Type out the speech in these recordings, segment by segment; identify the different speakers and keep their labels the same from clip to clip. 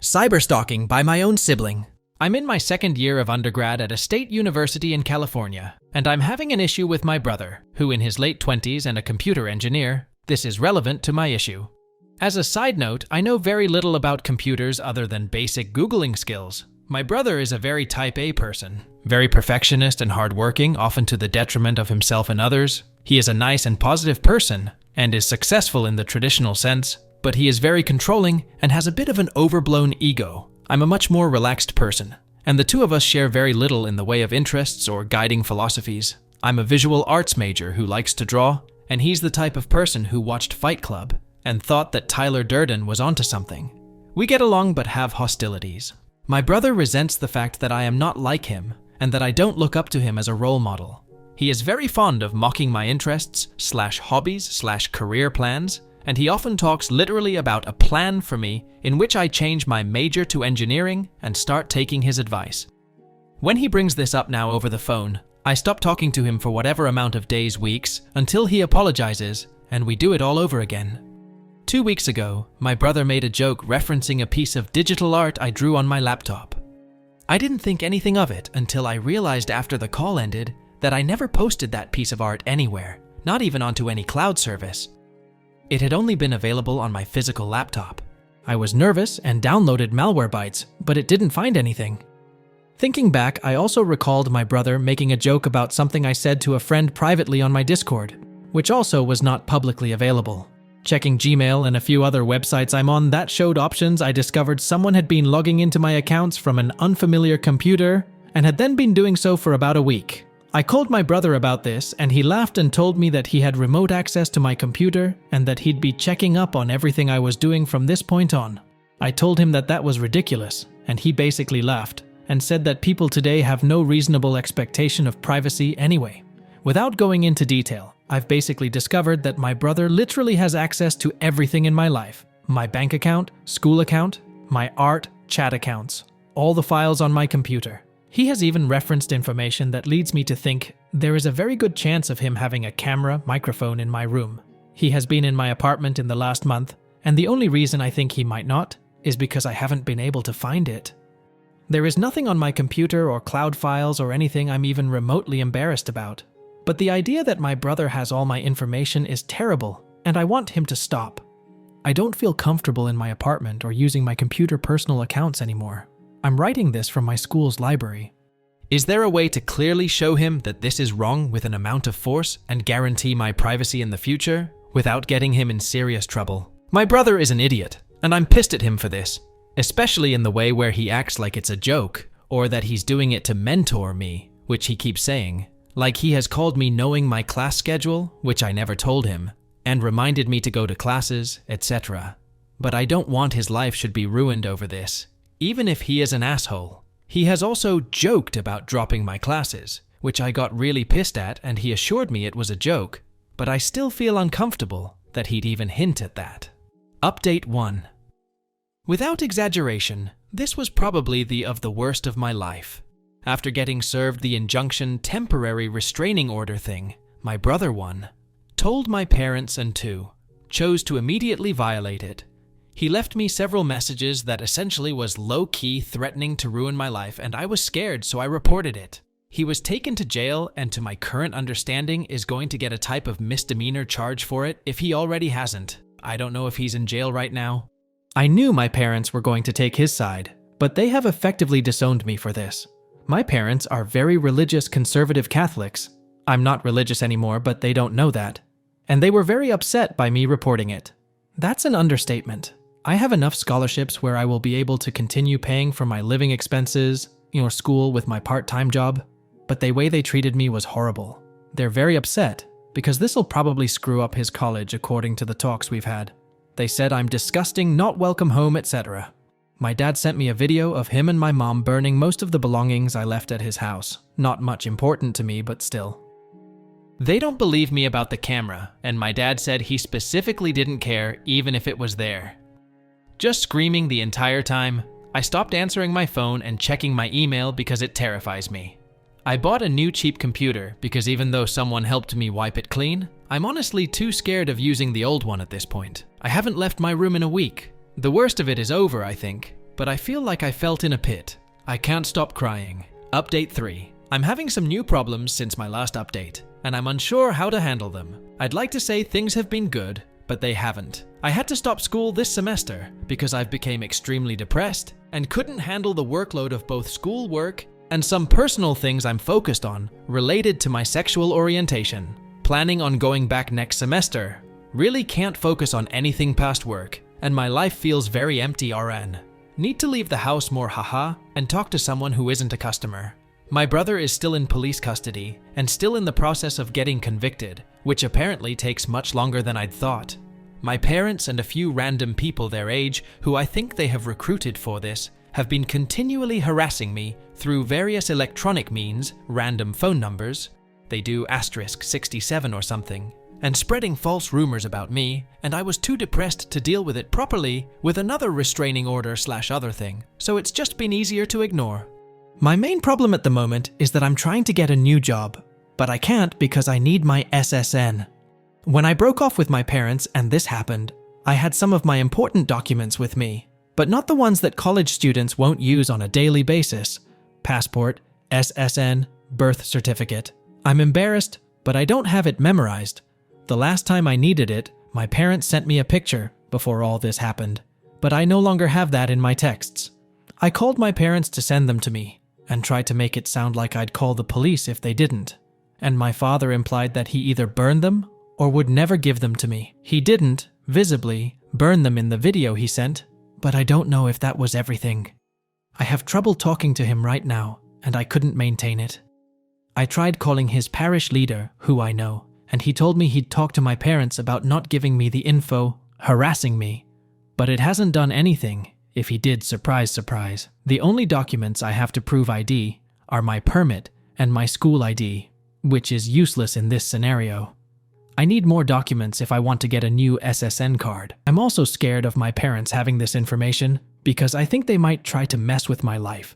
Speaker 1: Cyberstalking by my own sibling. I'm in my second year of undergrad at a state university in California, and I'm having an issue with my brother, who in his late 20s and a computer engineer. This is relevant to my issue. As a side note, I know very little about computers other than basic Googling skills. My brother is a very type A person, very perfectionist and hardworking, often to the detriment of himself and others. He is a nice and positive person, and is successful in the traditional sense, but he is very controlling and has a bit of an overblown ego. I'm a much more relaxed person, and the two of us share very little in the way of interests or guiding philosophies. I'm a visual arts major who likes to draw, and he's the type of person who watched Fight Club and thought that Tyler Durden was onto something. We get along but have hostilities. My brother resents the fact that I am not like him and that I don't look up to him as a role model. He is very fond of mocking my interests/hobbies/career plans, and he often talks literally about a plan for me in which I change my major to engineering and start taking his advice. When he brings this up now over the phone, I stop talking to him for whatever amount of days, weeks, until he apologizes, and we do it all over again. 2 weeks ago, my brother made a joke referencing a piece of digital art I drew on my laptop. I didn't think anything of it until I realized after the call ended that I never posted that piece of art anywhere, not even onto any cloud service. It had only been available on my physical laptop. I was nervous and downloaded Malwarebytes, but it didn't find anything. Thinking back, I also recalled my brother making a joke about something I said to a friend privately on my Discord, which also was not publicly available. Checking Gmail and a few other websites I'm on that showed options, I discovered someone had been logging into my accounts from an unfamiliar computer and had then been doing so for about a week. I called my brother about this, and he laughed and told me that he had remote access to my computer and that he'd be checking up on everything I was doing from this point on. I told him that that was ridiculous, and he basically laughed and said that people today have no reasonable expectation of privacy anyway. Without going into detail, I've basically discovered that my brother literally has access to everything in my life. My bank account, school account, my art, chat accounts, all the files on my computer. He has even referenced information that leads me to think there is a very good chance of him having a camera, microphone in my room. He has been in my apartment in the last month, and the only reason I think he might not is because I haven't been able to find it. There is nothing on my computer or cloud files or anything I'm even remotely embarrassed about. But the idea that my brother has all my information is terrible, and I want him to stop. I don't feel comfortable in my apartment or using my computer personal accounts anymore. I'm writing this from my school's library. Is there a way to clearly show him that this is wrong with an amount of force and guarantee my privacy in the future without getting him in serious trouble? My brother is an idiot, and I'm pissed at him for this, especially in the way where he acts like it's a joke or that he's doing it to mentor me, which he keeps saying. Like he has called me knowing my class schedule, which I never told him, and reminded me to go to classes, etc. But I don't want his life should be ruined over this, even if he is an asshole. He has also joked about dropping my classes, which I got really pissed at, and he assured me it was a joke, but I still feel uncomfortable that he'd even hint at that. Update 1. Without exaggeration, this was probably the worst of my life. After getting served the injunction temporary restraining order thing, my brother 1 told my parents and 2 chose to immediately violate it. He left me several messages that essentially was low-key threatening to ruin my life, and I was scared, so I reported it. He was taken to jail and to my current understanding is going to get a type of misdemeanor charge for it if he already hasn't. I don't know if he's in jail right now. I knew my parents were going to take his side, but they have effectively disowned me for this. My parents are very religious conservative Catholics. I'm not religious anymore, but they don't know that. And they were very upset by me reporting it. That's an understatement. I have enough scholarships where I will be able to continue paying for my living expenses, school with my part-time job, but the way they treated me was horrible. They're very upset because this will probably screw up his college according to the talks we've had. They said I'm disgusting, not welcome home, etc. My dad sent me a video of him and my mom burning most of the belongings I left at his house. Not much important to me, but still. They don't believe me about the camera, and my dad said he specifically didn't care even if it was there. Just screaming the entire time, I stopped answering my phone and checking my email because it terrifies me. I bought a new cheap computer because even though someone helped me wipe it clean, I'm honestly too scared of using the old one at this point. I haven't left my room in a week. The worst of it is over, I think, but I feel like I felt in a pit. I can't stop crying. Update 3. I'm having some new problems since my last update, and I'm unsure how to handle them. I'd like to say things have been good, but they haven't. I had to stop school this semester because I've become extremely depressed and couldn't handle the workload of both school work and some personal things I'm focused on related to my sexual orientation. Planning on going back next semester. Really can't focus on anything past work, and my life feels very empty RN. Need to leave the house more haha and talk to someone who isn't a customer. My brother is still in police custody and still in the process of getting convicted, which apparently takes much longer than I'd thought. My parents and a few random people their age who I think they have recruited for this have been continually harassing me through various electronic means, random phone numbers, they do *67 or something, and spreading false rumors about me, and I was too depressed to deal with it properly with another restraining order / other thing, so it's just been easier to ignore. My main problem at the moment is that I'm trying to get a new job, but I can't because I need my SSN. When I broke off with my parents and this happened, I had some of my important documents with me, but not the ones that college students won't use on a daily basis. Passport, SSN, birth certificate. I'm embarrassed, but I don't have it memorized. The last time I needed it, my parents sent me a picture before all this happened, but I no longer have that in my texts. I called my parents to send them to me, and tried to make it sound like I'd call the police if they didn't, and my father implied that he either burned them or would never give them to me. He didn't, visibly, burn them in the video he sent, but I don't know if that was everything. I have trouble talking to him right now, and I couldn't maintain it. I tried calling his parish leader, who I know, and he told me he'd talk to my parents about not giving me the info, harassing me. But it hasn't done anything, if he did, surprise, surprise. The only documents I have to prove ID are my permit and my school ID, which is useless in this scenario. I need more documents if I want to get a new SSN card. I'm also scared of my parents having this information because I think they might try to mess with my life.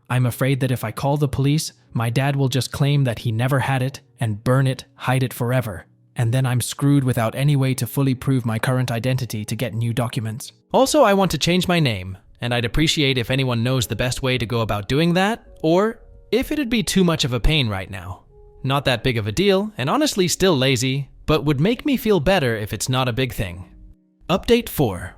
Speaker 1: I'm afraid that if I call the police, my dad will just claim that he never had it and burn it, hide it forever. And then I'm screwed without any way to fully prove my current identity to get new documents. Also, I want to change my name, and I'd appreciate if anyone knows the best way to go about doing that, or if it'd be too much of a pain right now. Not that big of a deal, and honestly still lazy, but would make me feel better if it's not a big thing. Update 4.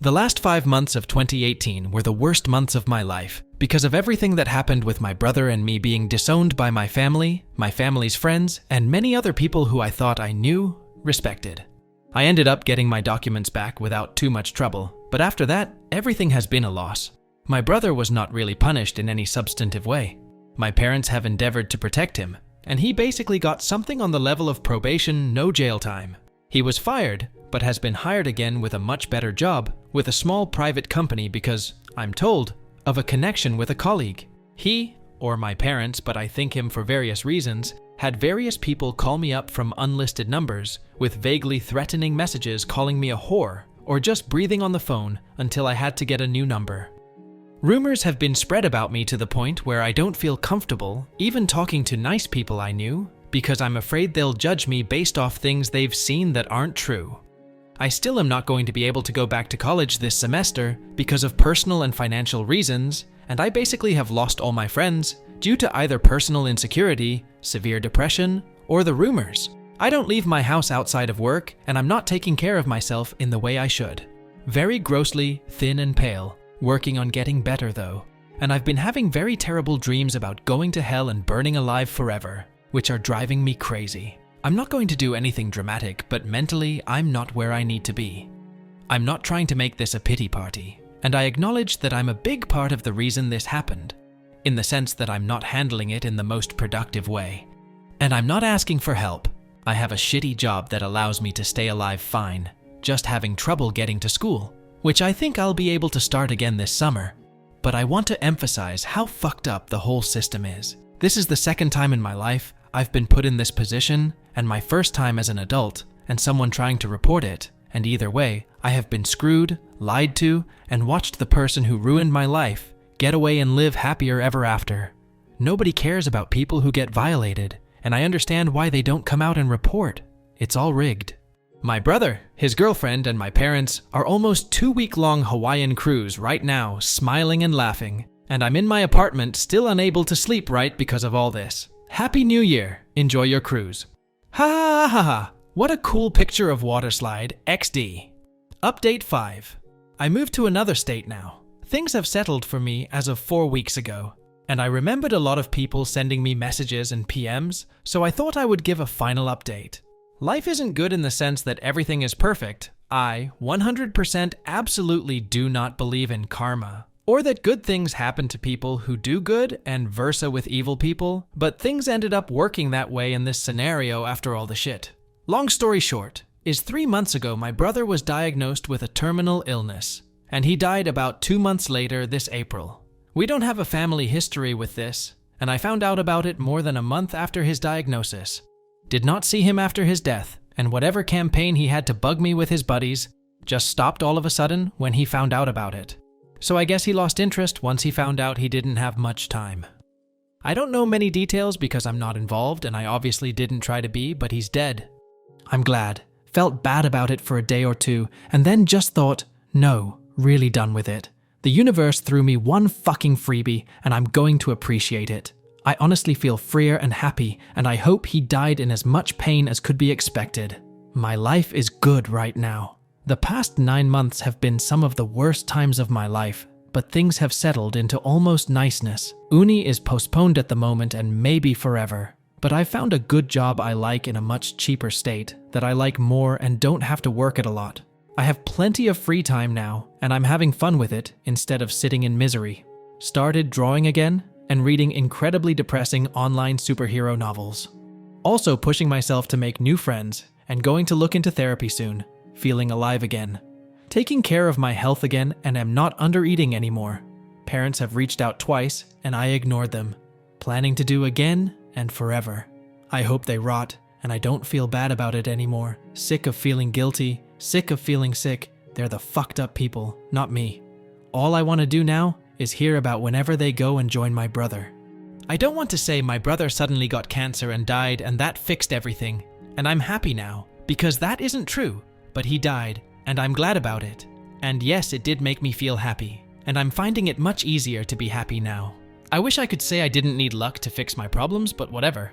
Speaker 1: The last 5 months of 2018 were the worst months of my life because of everything that happened with my brother and me being disowned by my family's friends, and many other people who I thought I knew, respected. I ended up getting my documents back without too much trouble, but after that, everything has been a loss. My brother was not really punished in any substantive way. My parents have endeavored to protect him, and he basically got something on the level of probation, no jail time. He was fired, but has been hired again with a much better job with a small private company because, I'm told, of a connection with a colleague. He, or my parents, but I think him for various reasons, had various people call me up from unlisted numbers with vaguely threatening messages calling me a whore or just breathing on the phone until I had to get a new number. Rumors have been spread about me to the point where I don't feel comfortable even talking to nice people I knew because I'm afraid they'll judge me based off things they've seen that aren't true. I still am not going to be able to go back to college this semester because of personal and financial reasons, and I basically have lost all my friends due to either personal insecurity, severe depression, or the rumors. I don't leave my house outside of work, and I'm not taking care of myself in the way I should. Very grossly thin and pale, working on getting better though, and I've been having very terrible dreams about going to hell and burning alive forever, which are driving me crazy. I'm not going to do anything dramatic, but mentally, I'm not where I need to be. I'm not trying to make this a pity party, and I acknowledge that I'm a big part of the reason this happened, in the sense that I'm not handling it in the most productive way. And I'm not asking for help. I have a shitty job that allows me to stay alive fine, just having trouble getting to school, which I think I'll be able to start again this summer. But I want to emphasize how fucked up the whole system is. This is the second time in my life I've been put in this position, and my first time as an adult and someone trying to report it, and either way, I have been screwed, lied to, and watched the person who ruined my life get away and live happier ever after. Nobody cares about people who get violated, and I understand why they don't come out and report. It's all rigged. My brother, his girlfriend, and my parents are almost 2-week-long Hawaiian cruise right now, smiling and laughing, and I'm in my apartment still unable to sleep right because of all this. Happy New Year! Enjoy your cruise. Ha ha ha ha! What a cool picture of Waterslide XD. Update 5. I moved to another state now. Things have settled for me as of 4 weeks ago, and I remembered a lot of people sending me messages and PMs, so I thought I would give a final update. Life isn't good in the sense that everything is perfect. I 100% absolutely do not believe in karma, or that good things happen to people who do good and versa with evil people, but things ended up working that way in this scenario after all the shit. Long story short, is 3 months ago my brother was diagnosed with a terminal illness, and he died about 2 months later this April. We don't have a family history with this, and I found out about it more than a month after his diagnosis. Did not see him after his death, and whatever campaign he had to bug me with his buddies just stopped all of a sudden when he found out about it. So I guess he lost interest once he found out he didn't have much time. I don't know many details because I'm not involved and I obviously didn't try to be, but he's dead. I'm glad. Felt bad about it for a day or two, and then just thought, no, really done with it. The universe threw me one fucking freebie, and I'm going to appreciate it. I honestly feel freer and happy, and I hope he died in as much pain as could be expected. My life is good right now. The past 9 months have been some of the worst times of my life, but things have settled into almost niceness. Uni is postponed at the moment and maybe forever, but I found a good job I like in a much cheaper state that I like more and don't have to work it a lot. I have plenty of free time now, and I'm having fun with it instead of sitting in misery. Started drawing again, and reading incredibly depressing online superhero novels. Also pushing myself to make new friends, and going to look into therapy soon, feeling alive again. Taking care of my health again, and am not under-eating anymore. Parents have reached out twice, and I ignored them. Planning to do again, and forever. I hope they rot, and I don't feel bad about it anymore. Sick of feeling guilty, sick of feeling sick. They're the fucked up people, not me. All I want to do now is hear about whenever they go and join my brother. I don't want to say my brother suddenly got cancer and died and that fixed everything, and I'm happy now, because that isn't true, but he died, and I'm glad about it. And yes, it did make me feel happy, and I'm finding it much easier to be happy now. I wish I could say I didn't need luck to fix my problems, but whatever.